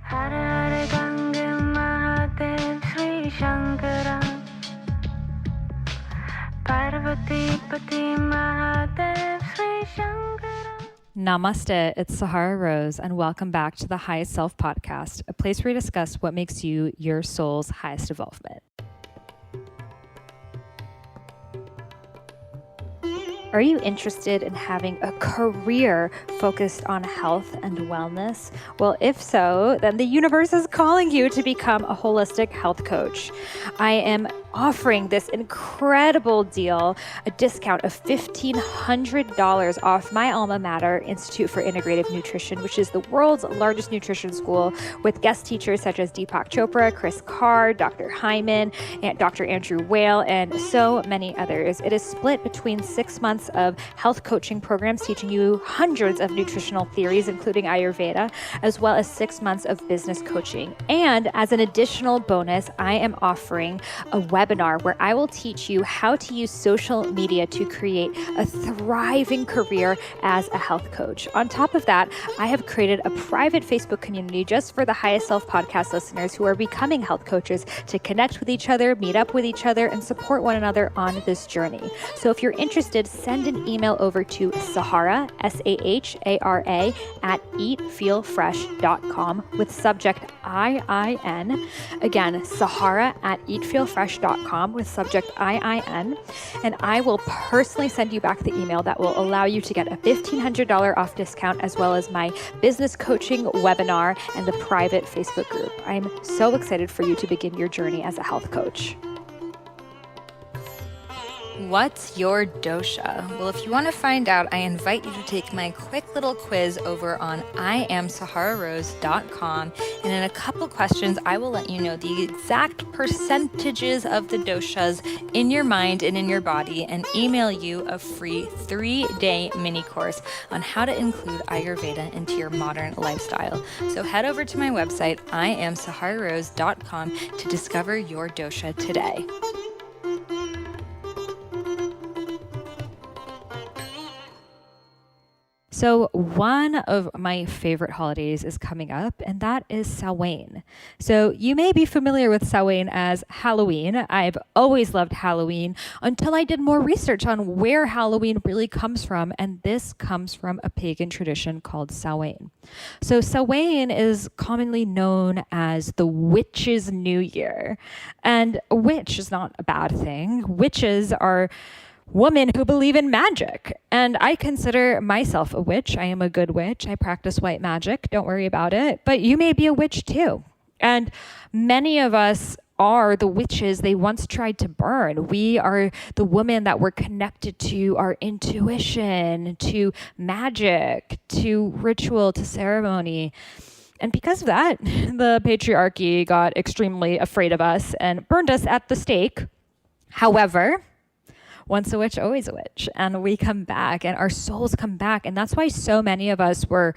Hare Ganga Mahadev Sri Shankara Parvati Pati Mahadev Sri Shankara. Namaste, it's Sahara Rose, and welcome back to the Highest Self podcast, a place where we discuss what makes you your soul's highest evolvement. Are you interested in having a career focused on health and wellness? Well, if so, then the universe is calling you to become a holistic health coach. I am offering this incredible deal, a discount of $1,500 off my alma mater, Institute for Integrative Nutrition, which is the world's largest nutrition school with guest teachers such as Deepak Chopra, Chris Carr, Dr. Hyman, and Dr. Andrew Whale, and so many others. It is split between 6 months of health coaching programs teaching you hundreds of nutritional theories, including Ayurveda, as well as 6 months of business coaching. And as an additional bonus, I am offering a webinar where I will teach you how to use social media to create a thriving career as a health coach. On top of that, I have created a private Facebook community just for the Highest Self podcast listeners who are becoming health coaches to connect with each other, meet up with each other, and support one another on this journey. So if you're interested, send an email over to Sahara, Sahara, at eatfeelfresh.com with subject IIN. Again, Sahara at eatfeelfresh.com with subject IIN. And I will personally send you back the email that will allow you to get a $1,500 off discount, as well as my business coaching webinar and the private Facebook group. I'm so excited for you to begin your journey as a health coach. What's your dosha? Well, if you want to find out, I invite you to take my quick little quiz over on IamSaharaRose.com. And in a couple questions, I will let you know the exact percentages of the doshas in your mind and in your body, and email you a free 3-day mini course on how to include Ayurveda into your modern lifestyle. So head over to my website, IamSaharaRose.com, to discover your dosha today. So one of my favorite holidays is coming up, and that is Samhain. So you may be familiar with Samhain as Halloween. I've always loved Halloween until I did more research on where Halloween really comes from, and this comes from a pagan tradition called Samhain. So Samhain is commonly known as the witch's new year, and a witch is not a bad thing. Witches are women who believe in magic. And I consider myself a witch. I am a good witch. I practice white magic. Don't worry about it. But you may be a witch too. And many of us are the witches they once tried to burn. We are the women that were connected to our intuition, to magic, to ritual, to ceremony. And because of that, the patriarchy got extremely afraid of us and burned us at the stake. However, once a witch, always a witch. And we come back and our souls come back. And that's why so many of us were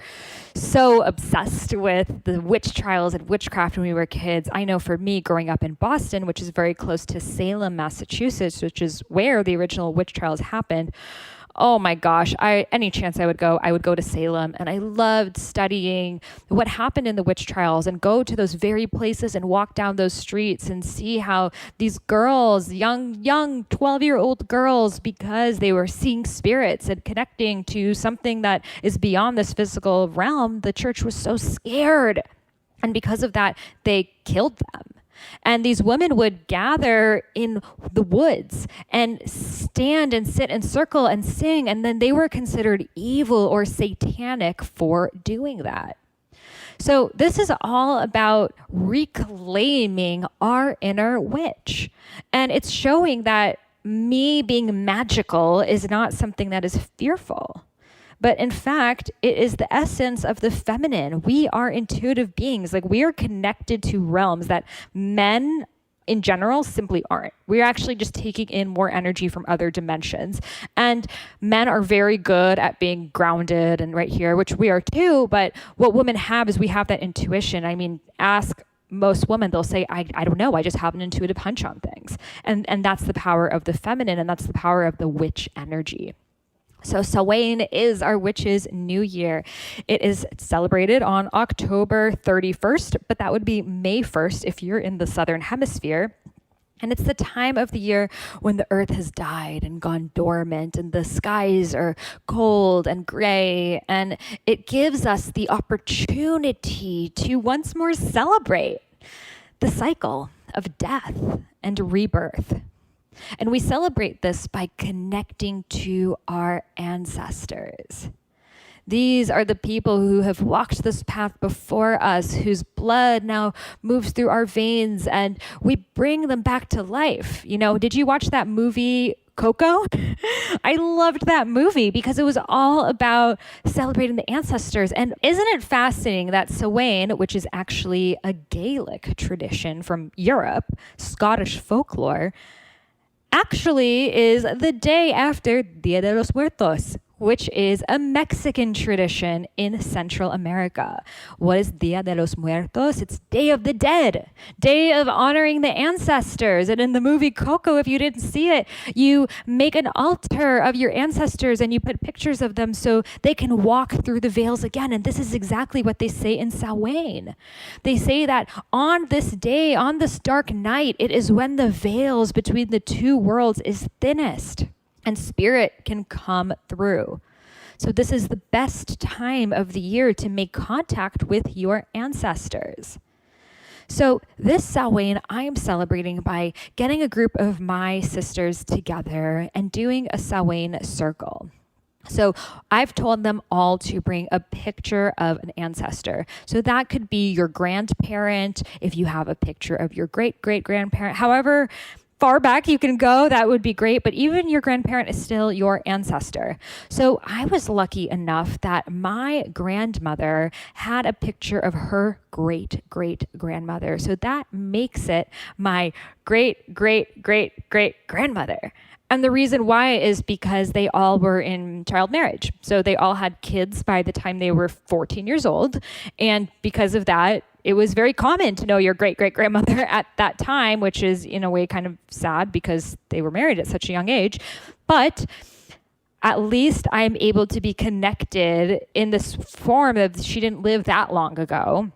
so obsessed with the witch trials and witchcraft when we were kids. I know for me, growing up in Boston, which is very close to Salem, Massachusetts, which is where the original witch trials happened. Oh my gosh, any chance I would go to Salem. And I loved studying what happened in the witch trials and go to those very places and walk down those streets and see how these girls, young 12-year-old girls, because they were seeing spirits and connecting to something that is beyond this physical realm, the church was so scared. And because of that, they killed them. And these women would gather in the woods and stand and sit in circle and sing. And then they were considered evil or satanic for doing that. So this is all about reclaiming our inner witch. And it's showing that me being magical is not something that is fearful. But in fact, it is the essence of the feminine. We are intuitive beings. Like, we are connected to realms that men in general simply aren't. We're actually just taking in more energy from other dimensions. And men are very good at being grounded and right here, which we are too. But what women have is we have that intuition. I mean, ask most women, they'll say, I don't know, I just have an intuitive hunch on things. And that's the power of the feminine, and that's the power of the witch energy. So Samhain is our witches' new year. It is celebrated on October 31st, but that would be May 1st if you're in the southern hemisphere. And it's the time of the year when the earth has died and gone dormant and the skies are cold and gray. And it gives us the opportunity to once more celebrate the cycle of death and rebirth. And we celebrate this by connecting to our ancestors. These are the people who have walked this path before us, whose blood now moves through our veins, and we bring them back to life. You know, did you watch that movie, Coco? I loved that movie because it was all about celebrating the ancestors. And isn't it fascinating that Samhain, which is actually a Gaelic tradition from Europe, Scottish folklore, actually is the day after Dia de los Muertos, which is a Mexican tradition in Central America. What is Dia de los Muertos? It's Day of the Dead, day of honoring the ancestors. And in the movie Coco, if you didn't see it, you make an altar of your ancestors and you put pictures of them so they can walk through the veils again. And this is exactly what they say in Samhain. They say that on this day, on this dark night, it is when the veils between the two worlds is thinnest and spirit can come through. So this is the best time of the year to make contact with your ancestors. So this Samhain, I am celebrating by getting a group of my sisters together and doing a Samhain circle. So I've told them all to bring a picture of an ancestor. So that could be your grandparent, if you have a picture of your great-great-grandparent, however far back you can go, that would be great. But even your grandparent is still your ancestor. So I was lucky enough that my grandmother had a picture of her great-great-grandmother. So that makes it my great-great-great-great-grandmother. And the reason why is because they all were in child marriage. So they all had kids by the time they were 14 years old. And because of that, it was very common to know your great-great-grandmother at that time, which is in a way kind of sad because they were married at such a young age. But at least I'm able to be connected in this form of she didn't live that long ago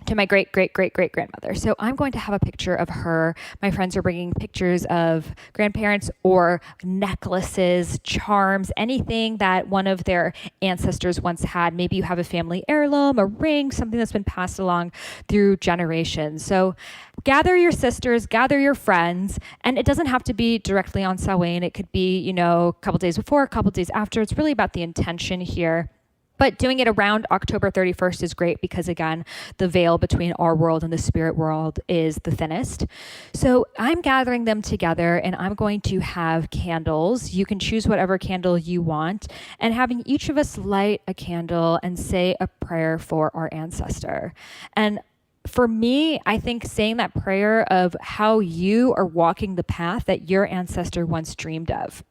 to my great-great-great-great-grandmother. So I'm going to have a picture of her. My friends are bringing pictures of grandparents or necklaces, charms, anything that one of their ancestors once had. Maybe you have a family heirloom, a ring, something that's been passed along through generations. So gather your sisters, gather your friends, and it doesn't have to be directly on Samhain. It could be, you know, a couple days before, a couple days after. It's really about the intention here. But doing it around October 31st is great because, again, the veil between our world and the spirit world is the thinnest. So I'm gathering them together and I'm going to have candles. You can choose whatever candle you want and having each of us light a candle and say a prayer for our ancestor. And for me, I think saying that prayer of how you are walking the path that your ancestor once dreamed of.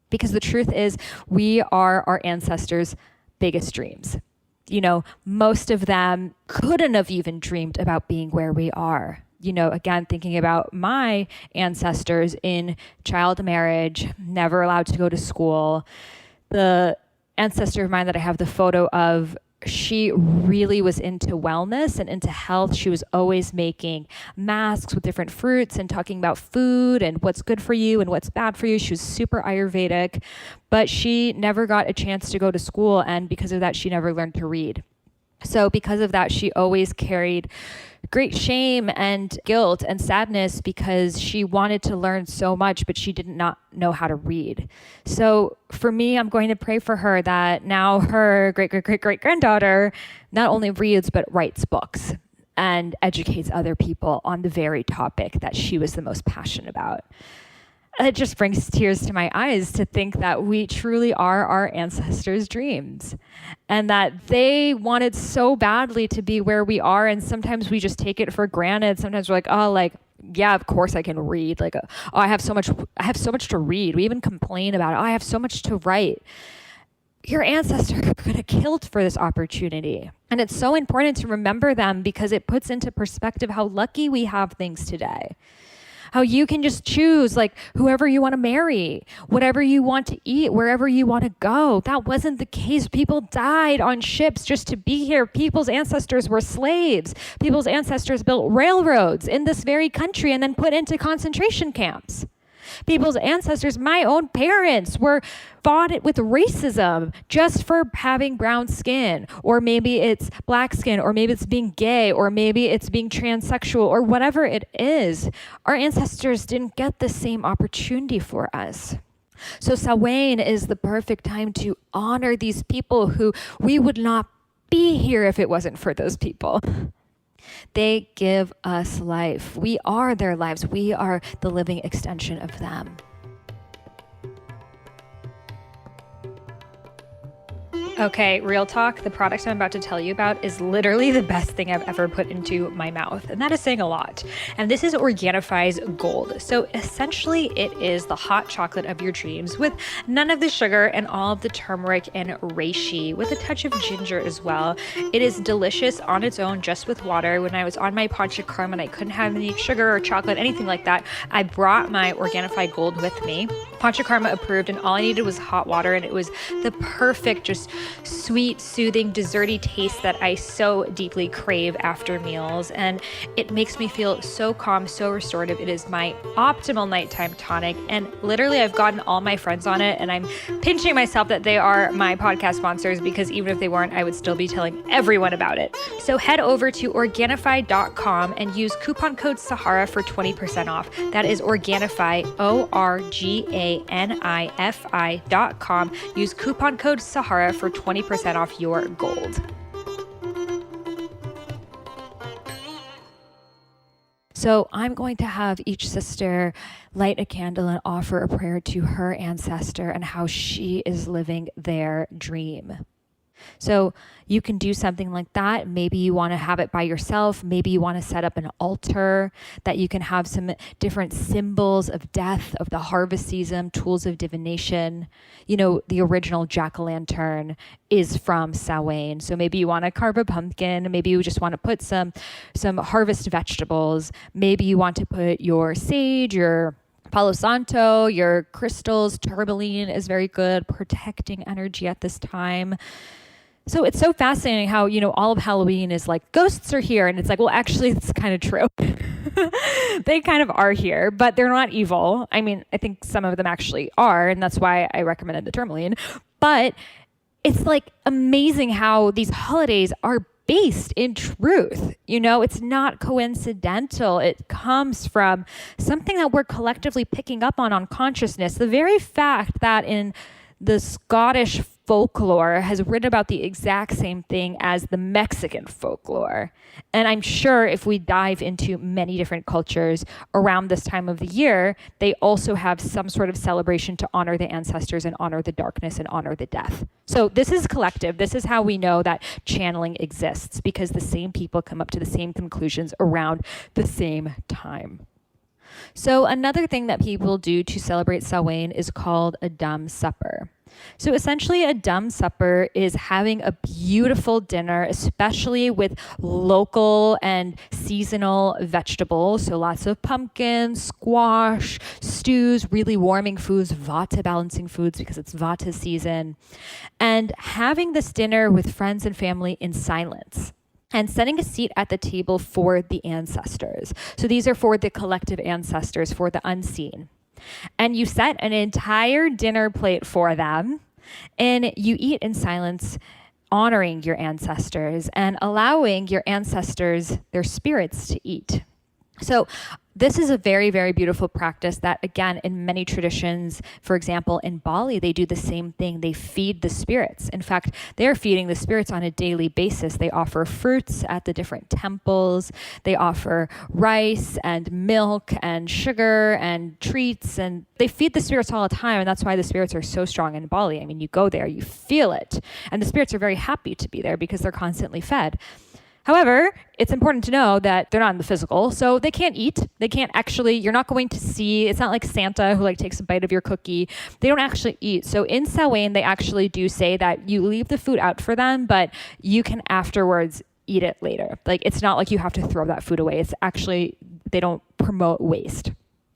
Because the truth is, we are our ancestors' biggest dreams. You know, most of them couldn't have even dreamed about being where we are. You know, again, thinking about my ancestors in child marriage, never allowed to go to school. The ancestor of mine that I have the photo of, she really was into wellness and into health. She was always making masks with different fruits and talking about food and what's good for you and what's bad for you. She was super Ayurvedic, but she never got a chance to go to school. And because of that, she never learned to read. So because of that, she always carried great shame and guilt and sadness because she wanted to learn so much, but she did not know how to read. So for me, I'm going to pray for her that now her great-great-great-great-granddaughter not only reads, but writes books and educates other people on the very topic that she was the most passionate about. It just brings tears to my eyes to think that we truly are our ancestors' dreams and that they wanted so badly to be where we are. And sometimes we just take it for granted. Sometimes we're like, oh, like, yeah, of course I can read. Like, oh, I have so much to read. We even complain about it. Oh, I have so much to write. Your ancestors could have killed for this opportunity. And it's so important to remember them because it puts into perspective how lucky we have things today. how you can just choose like whoever you want to marry, whatever you want to eat, wherever you want to go. That wasn't the case. People died on ships just to be here. People's ancestors were slaves. People's ancestors built railroads in this very country and then put into concentration camps. People's ancestors, my own parents, were fought with racism just for having brown skin, or maybe it's black skin, or maybe it's being gay, or maybe it's being transsexual, or whatever it is. Our ancestors didn't get the same opportunity for us. So Samhain is the perfect time to honor these people who we would not be here if it wasn't for those people. They give us life. We are their lives. We are the living extension of them. Okay, real talk, the product I'm about to tell you about is literally the best thing I've ever put into my mouth, and that is saying a lot. And this is Organifi's Gold. So essentially it is the hot chocolate of your dreams with none of the sugar and all of the turmeric and reishi with a touch of ginger as well. It is delicious on its own just with water. When I was on my Panchakarma and I couldn't have any sugar or chocolate, anything like that, I brought my Organifi Gold with me. Panchakarma approved, and all I needed was hot water, and it was the perfect, just sweet, soothing, desserty taste that I so deeply crave after meals. And it makes me feel so calm, so restorative. It is my optimal nighttime tonic. And literally I've gotten all my friends on it, and I'm pinching myself that they are my podcast sponsors, because even if they weren't, I would still be telling everyone about it. So head over to Organifi.com and use coupon code Sahara for 20% off. That is Organifi, ORGANIFI.com. Use coupon code Sahara for 20% off your gold. So I'm going to have each sister light a candle and offer a prayer to her ancestor and how she is living their dream. So you can do something like that. Maybe you want to have it by yourself. Maybe you want to set up an altar that you can have some different symbols of death, of the harvest season, tools of divination. You know, the original jack-o'-lantern is from Samhain. So maybe you want to carve a pumpkin. Maybe you just want to put some harvest vegetables. Maybe you want to put your sage, your Palo Santo, your crystals. Tourmaline is very good, protecting energy at this time. So it's so fascinating how, you know, all of Halloween is like, ghosts are here. And it's like, well, actually, it's kind of true. They kind of are here, but they're not evil. I mean, I think some of them actually are. And that's why I recommended the tourmaline. But it's like amazing how these holidays are based in truth. You know, it's not coincidental. It comes from something that we're collectively picking up on consciousness. The very fact that in the Scottish folklore has written about the exact same thing as the Mexican folklore. And I'm sure if we dive into many different cultures around this time of the year, they also have some sort of celebration to honor the ancestors and honor the darkness and honor the death. So this is collective. This is how we know that channeling exists, because the same people come up to the same conclusions around the same time. So another thing that people do to celebrate Samhain is called a dumb supper. So essentially a dumb supper is having a beautiful dinner, especially with local and seasonal vegetables. So lots of pumpkin, squash, stews, really warming foods, vata balancing foods because it's vata season. And having this dinner with friends and family in silence. And setting a seat at the table for the ancestors. So these are for the collective ancestors, for the unseen. And you set an entire dinner plate for them, and you eat in silence, honoring your ancestors and allowing your ancestors, their spirits, to eat. So this is a very, very beautiful practice that, again, in many traditions, for example, in Bali, they do the same thing. They feed the spirits. In fact, they're feeding the spirits on a daily basis. They offer fruits at the different temples. They offer rice and milk and sugar and treats, and they feed the spirits all the time. And that's why the spirits are so strong in Bali. I mean, you go there, you feel it. And the spirits are very happy to be there because they're constantly fed. However, it's important to know that they're not in the physical, so they can't eat. They can't actually, you're not going to see, it's not like Santa who like takes a bite of your cookie. They don't actually eat. So in Samhain, they actually do say that you leave the food out for them, but you can afterwards eat it later. Like, it's not like you have to throw that food away. It's actually, they don't promote waste.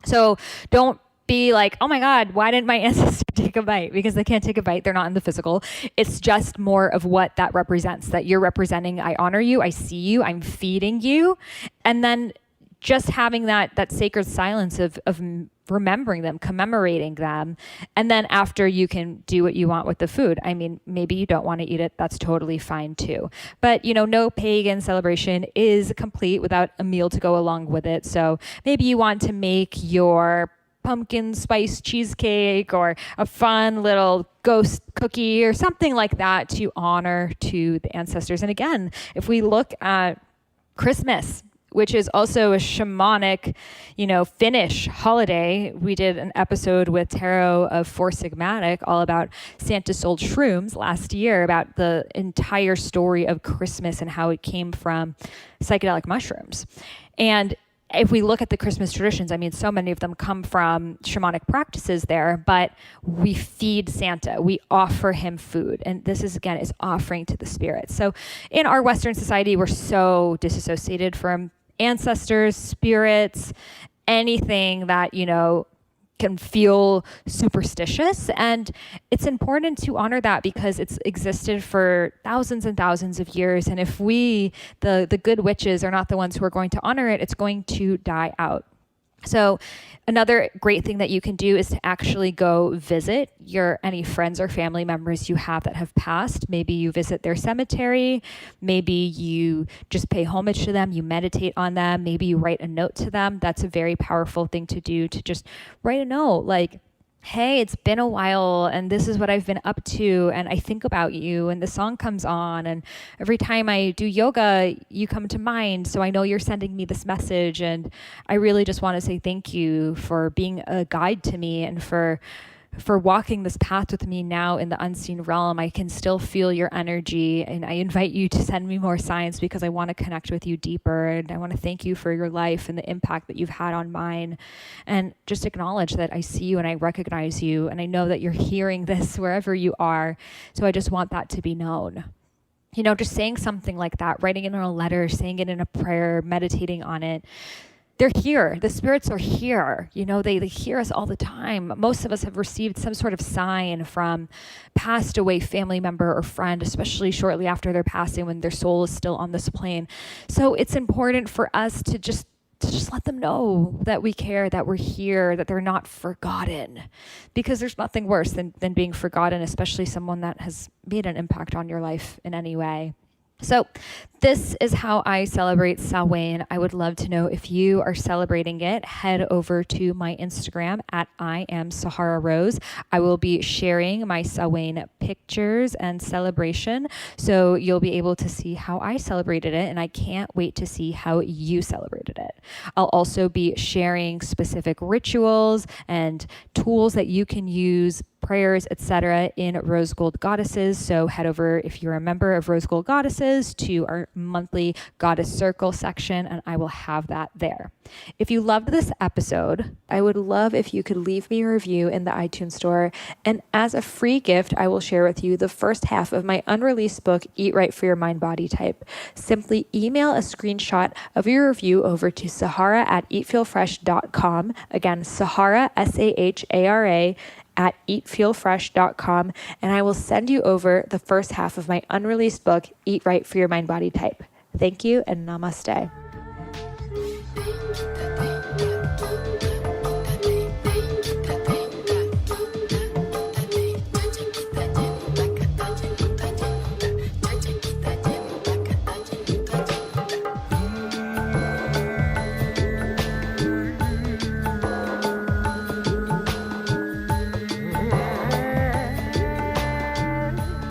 So don't be like, oh my God, why didn't my ancestor take a bite? Because they can't take a bite. They're not in the physical. It's just more of what that represents, that you're representing, I honor you, I see you, I'm feeding you. And then just having that sacred silence of remembering them, commemorating them. And then after, you can do what you want with the food. I mean, maybe you don't want to eat it. That's totally fine too. But, no pagan celebration is complete without a meal to go along with it. So maybe you want to make your pumpkin spice cheesecake or a fun little ghost cookie or something like that to honor to the ancestors. And again, if we look at Christmas, which is also a shamanic, Finnish holiday. We did an episode with Tarot of Four Sigmatic all about Santa sold shrooms last year, about the entire story of Christmas and how it came from psychedelic mushrooms. And if we look at the Christmas traditions, I mean, so many of them come from shamanic practices there, but we feed Santa, we offer him food. And this is offering to the spirits. So in our Western society, we're so disassociated from ancestors, spirits, anything that, can feel superstitious. And it's important to honor that because it's existed for thousands and thousands of years. And if we, the good witches, are not the ones who are going to honor it, it's going to die out. So another great thing that you can do is to actually go visit any friends or family members you have that have passed. Maybe you visit their cemetery. Maybe you just pay homage to them. You meditate on them. Maybe you write a note to them. That's a very powerful thing to do, to just write a note like, hey, it's been a while and this is what I've been up to and I think about you and the song comes on and every time I do yoga, you come to mind. So I know you're sending me this message and I really just want to say thank you for being a guide to me and for walking this path with me now in the unseen realm. I can still feel your energy and I invite you to send me more signs because I want to connect with you deeper and I want to thank you for your life and the impact that you've had on mine, and just acknowledge that I see you and I recognize you and I know that you're hearing this wherever you are. So I just want that to be known. Just saying something like that, writing it in a letter, saying it in a prayer, meditating on it. They're here. The spirits are here. They hear us all the time. Most of us have received some sort of sign from passed away family member or friend, especially shortly after their passing when their soul is still on this plane. So it's important for us to just let them know that we care, that we're here, that they're not forgotten. Because there's nothing worse than being forgotten, especially someone that has made an impact on your life in any way. So this is how I celebrate Samhain. I would love to know if you are celebrating it. Head over to my Instagram at I am Sahara Rose. I will be sharing my Samhain pictures and celebration. So you'll be able to see how I celebrated it. And I can't wait to see how you celebrated it. I'll also be sharing specific rituals and tools that you can use, prayers, etc. in Rose Gold Goddesses. So head over, if you're a member of Rose Gold Goddesses, to our monthly Goddess Circle section, and I will have that there. If you loved this episode, I would love if you could leave me a review in the iTunes store. And as a free gift, I will share with you the first half of my unreleased book, Eat Right for Your Mind Body Type. Simply email a screenshot of your review over to sahara@eatfeelfresh.com. Again, Sahara, Sahara, at eatfeelfresh.com, and I will send you over the first half of my unreleased book, Eat Right for Your Mind Body Type. Thank you and namaste.